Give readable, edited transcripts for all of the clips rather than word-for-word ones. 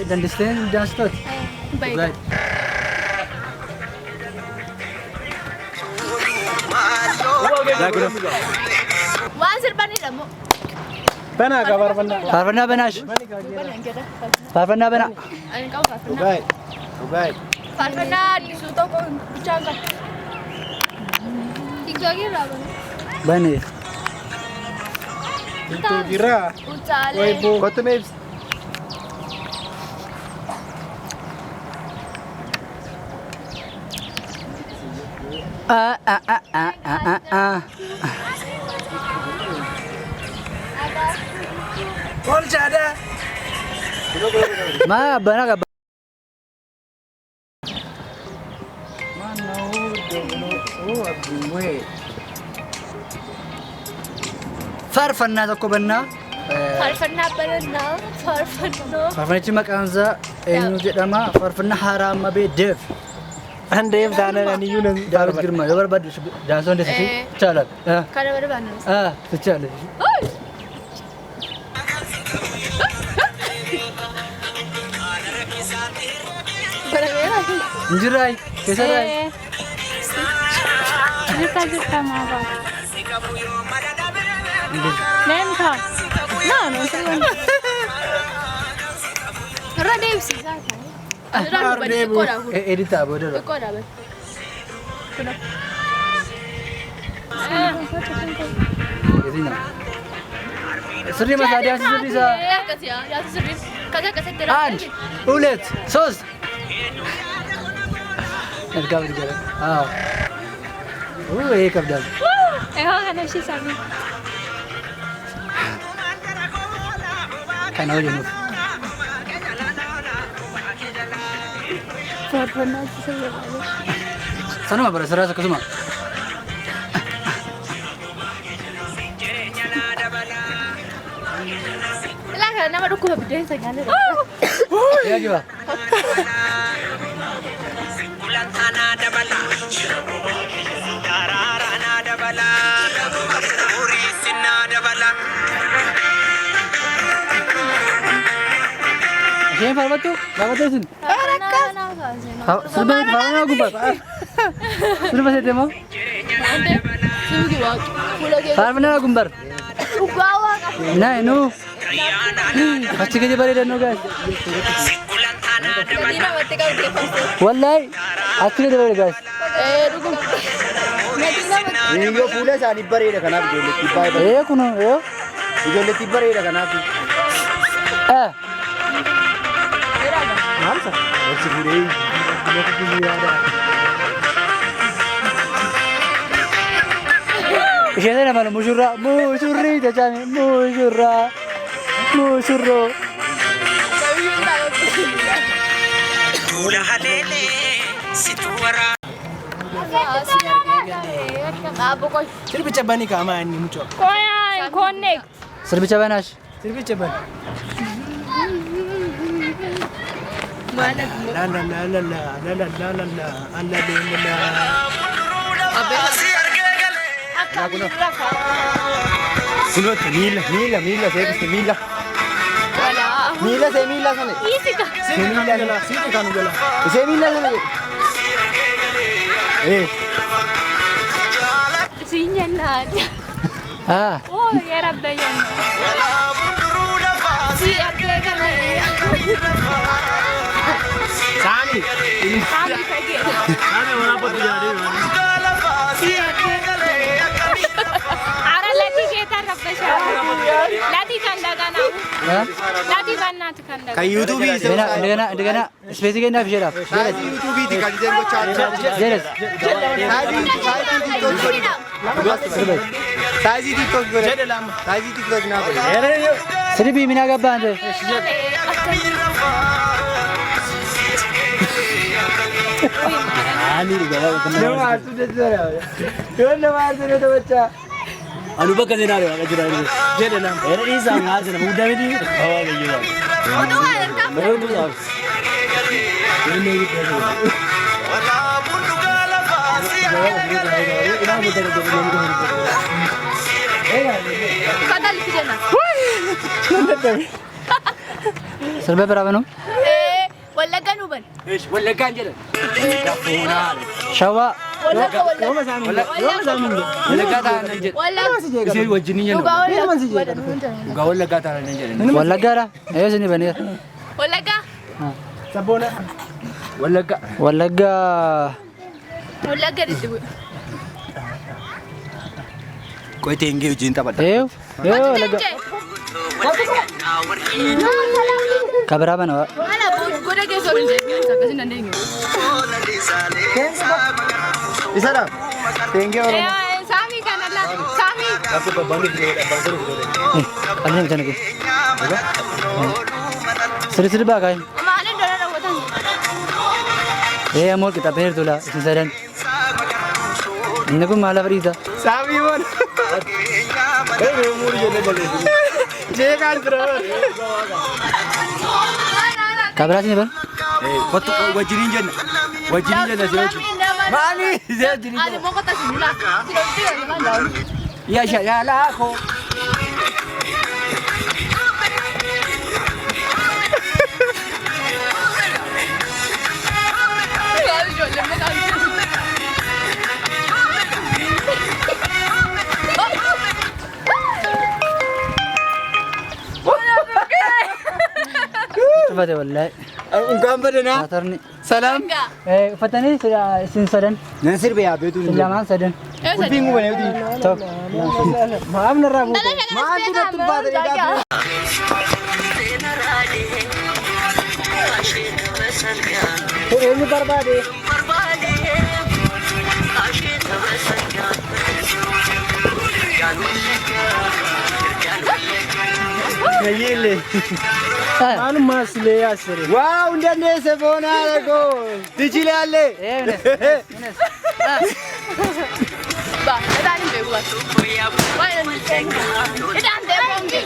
Dan distain dance tot. Baik. Wah, serban ini kamu. Bana ka Farfanna. Farfanna Banash. Farfanna Bana. Ayo kau Farfanna. Baik. Baik. Farfanna di situ kau bicara. Tiga kira apa? Bani. Itu kira. Ucale. Woi bu. Kau tu mebs. Kol ada. Ma bana ka. Mana abwe. Farfanna tokko banna. Farfanna banna. Farfanna. Farfanna ci maqanza eenyu jedhama farfanna harama be def. Andeef daanaan ani yunan Daawit Girma yoo barbaadu daansoon deessisi chaalaat. Kana barbaanna. Chaalaat. Injirai, kesarai. Kita kita mau. Lenta. No, serius. Radeu sih saya. Radeu berikora. Edita bodoh. Berikora ber. Jadi na. Seri mas ada seri sa. Ya kasih ya seri. Kasih terus. Anj, ulet, sos. Erkam juga. Ek abdal. Kan sih sabi. Kan aja nu. Farfanna sih saya. Sana mah bara serasa kusuma. Lah nama duku beda segala. Ya gimana? Siapa Farma tu? Berapa tahun? Sudah Farma aku bar. Sudah masih temo? Farma aku bar. Nah, nu. Pasti kerja balik dan nugas. Wallahi, aku kerja balik guys. Ini yo pula sani bari dah kanap jo leti pai. Kuno, yo. Jo leti bari dah kanap. Namsa. Esi pure. Aku punya ada. Siapa nama musyurra, musyurri jajami, musyurra, musyurro. Sirbi cabani ka amani mucho. Koyan connect. Serbi cabanash. Sirbi cabani. Mana? La la la la la la la la la la alla de la. Aku nak. Sunut mila mila mila saya mesti mila. Wala. Mila saya mila sana. Isi ka. Saya mila sana. Sini kan gula. Saya mila sana. Sinya nada. Oh, ya Rabbi ya. Si aku kan Sami. Sami pergi. Sami mana pun jadi. Ara lati kita Rabbi sya. Lati kanda kana. Lati banna kanda. Kai YouTube भी Dengan spesifik nak share up. YouTube भी दिखा दीजिए इनको चार Jelas. साइजी TikTok करे साइजी TikTok ना करे Serbi mina gaban tu. ani gala Nama tu dah tu. Kau nama tu dah baca. अनुभव कजे ना रे कजे ना रे जे दे नाम अरे इस आंग आज ना मुद्दा में दी हवा गई है Oh, tu ada tak? मैं तो साहब ये नहीं कर रहा वाला मुंडुगाला फासिया इना मुद्दा के दे Kada lagi je na. Sirba biraa banuu. Wallagga nu ban. Wallaggaan jedhan. Shawaa. Wallagga Yooma Wallaggaa taa'an jedhan. Wallagga. Isee wajjin hin jennu. Dhugaa Wallaggaa taa'an jedhan. Wallaggaadha. Eeyyuu isin baneera. Wallagga. Sabboona. Wallaggaa. Wallaggaa. Wallagga diddibu. Qoytee hingee wajjin taphadha. Eeyyuu. Eeyyuu wallaggaa. Kabiraa banaa. Mana goda keessa ol jedhee akkasiin dandeenyu. Isadha. Hingee Oromoo. Saamii kanalla. Saamii. Qallee bitan kee. Sirri baakaay. Maaliin dhala raawwatan? Ammoo qixxaabee jirtudha isin sadan. Inni kun maal fadhiisa? Saamii moo. Muuri jennee balleessu. Jeeqaan jira. Kabiraa isin ban? Kottu wajjiniin jenna. Wajjiniin jenna si wajjin. Maali? Si wajjiniin Ani jenna. mau kata sinula. Ya yaalaa koo. Coba deh wallahi. Enggak badana. Atarni. Salam. Fatani sudah isin sadan. Nasir be abe tu. Selamat sadan. Bingung bane uti. Top. Maaf na rabu. Maaf tu tu badre da. Ini barbade. Ngayile. Anu masle asre. Wow, ndane se bona lego. Dijile alle. Ines. Ba, ada ni bewa. Wah, ini tengah. Ini ande pomgi.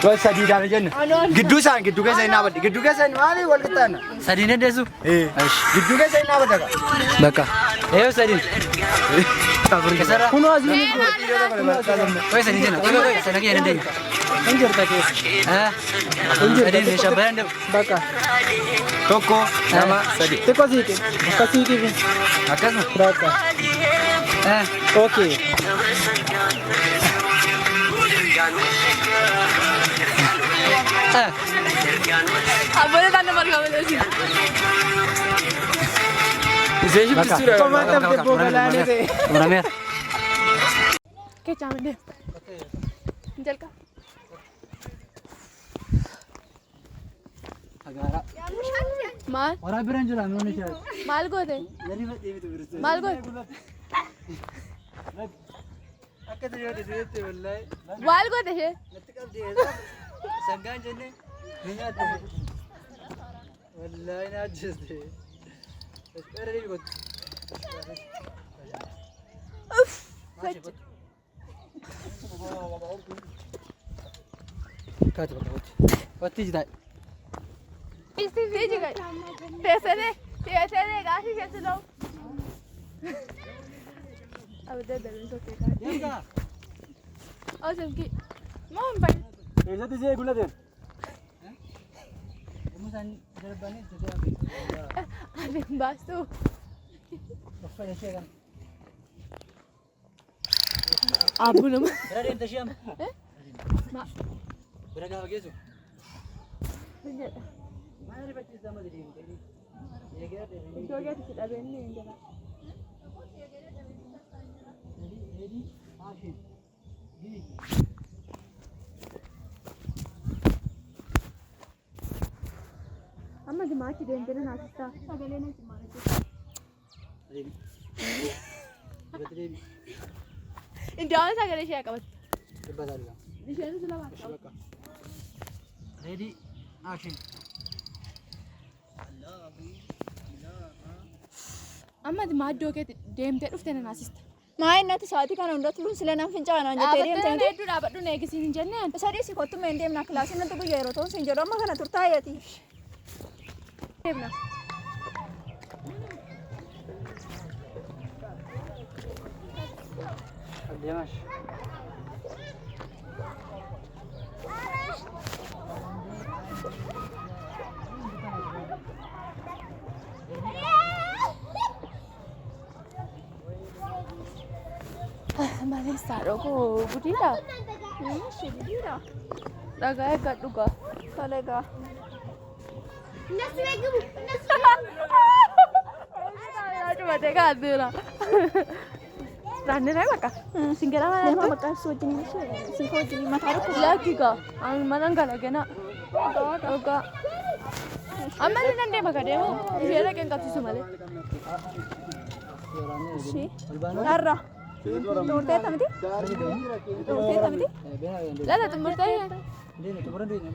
Kau sedih dah jen. Gidusan, gidu ke saya nak badi. Gidu ke saya mana wal kita na. Sadine desu. Gidu ke saya nak badi. Baka. Sadin. Kesara. Kuno azmi. Woi sadin jena. Woi sana lagi ada dia. Anjir tak kes. Sadin ni shabaran deh. Baka. Toko nama Sadi. Toko sih ke. Kasih ke. Akas na. Baka. Okay. Boleh tanda marga boleh sih. Zeyu kisura. Komandan de bogalane de. Ramir. Ke camen deh. Jal ka. Agara. Mal. Orang beran jura Indonesia. Mal go deh. Jadi ini tu berus. Mal go. Aku tu dia wallahi. Mal go deh. Nanti kau dia. Sanggan jene. Ingat tu. Wallahi najis deh. Sekarang ni kot. Uff. Kau tu kot. Pati jda. Isti sih juga. Tesere kasih कैसे लो? अब दे दे इनको क्या? Yang और सबकी मॉम भाई. Esa tu saya gula den. Kemudian jawabannya sudah. अरे बस तू. Bapak dah siap kan? Abu nama. Berada yang tersiam. Mak. Berada apa gitu? Bener. Mana ada pasti sama di sini. Ya kira deh. Itu aja tidak ada ini yang jalan. Jadi, asyik. Gini. अम्मा दिमाग की देन तेरे नाचता अगले ने तुम्हारे को Ready. Ready. Indian सा करे शेयर का बस Coba tadi kan. निशान से लगा Ready. Action. अम्मा दिमाग दो के डेम ते उठते ना नाचता Main nanti saat itu kan udah turun selain fincan aja tadi yang अबे तू डाबट तू नहीं किसी ने जन्नत Sari si kotu main dem nak kelas nanti gue jero tuh sinjoro mah kan turta ya ti. डेम ना Demas. Malee saaroo guddiidha. Shibbiidha. Dhagaa eeggadhu gaa. Toleegaa. Cumatee kaaddeera. Raanniree bakka. Singira mana Deemaa maqaan si wajjin si wajjin mataa dhukkuba. lakki gaa. Mana galagana. Dhugaa. Amma ni nan deema ka deemu. Ishee dhaqeen qabsiisu malee. Ishee. Narra. Doorteetta miti? Doorteetta miti? Lala xumurtee. Dia ni tu orang dia ni.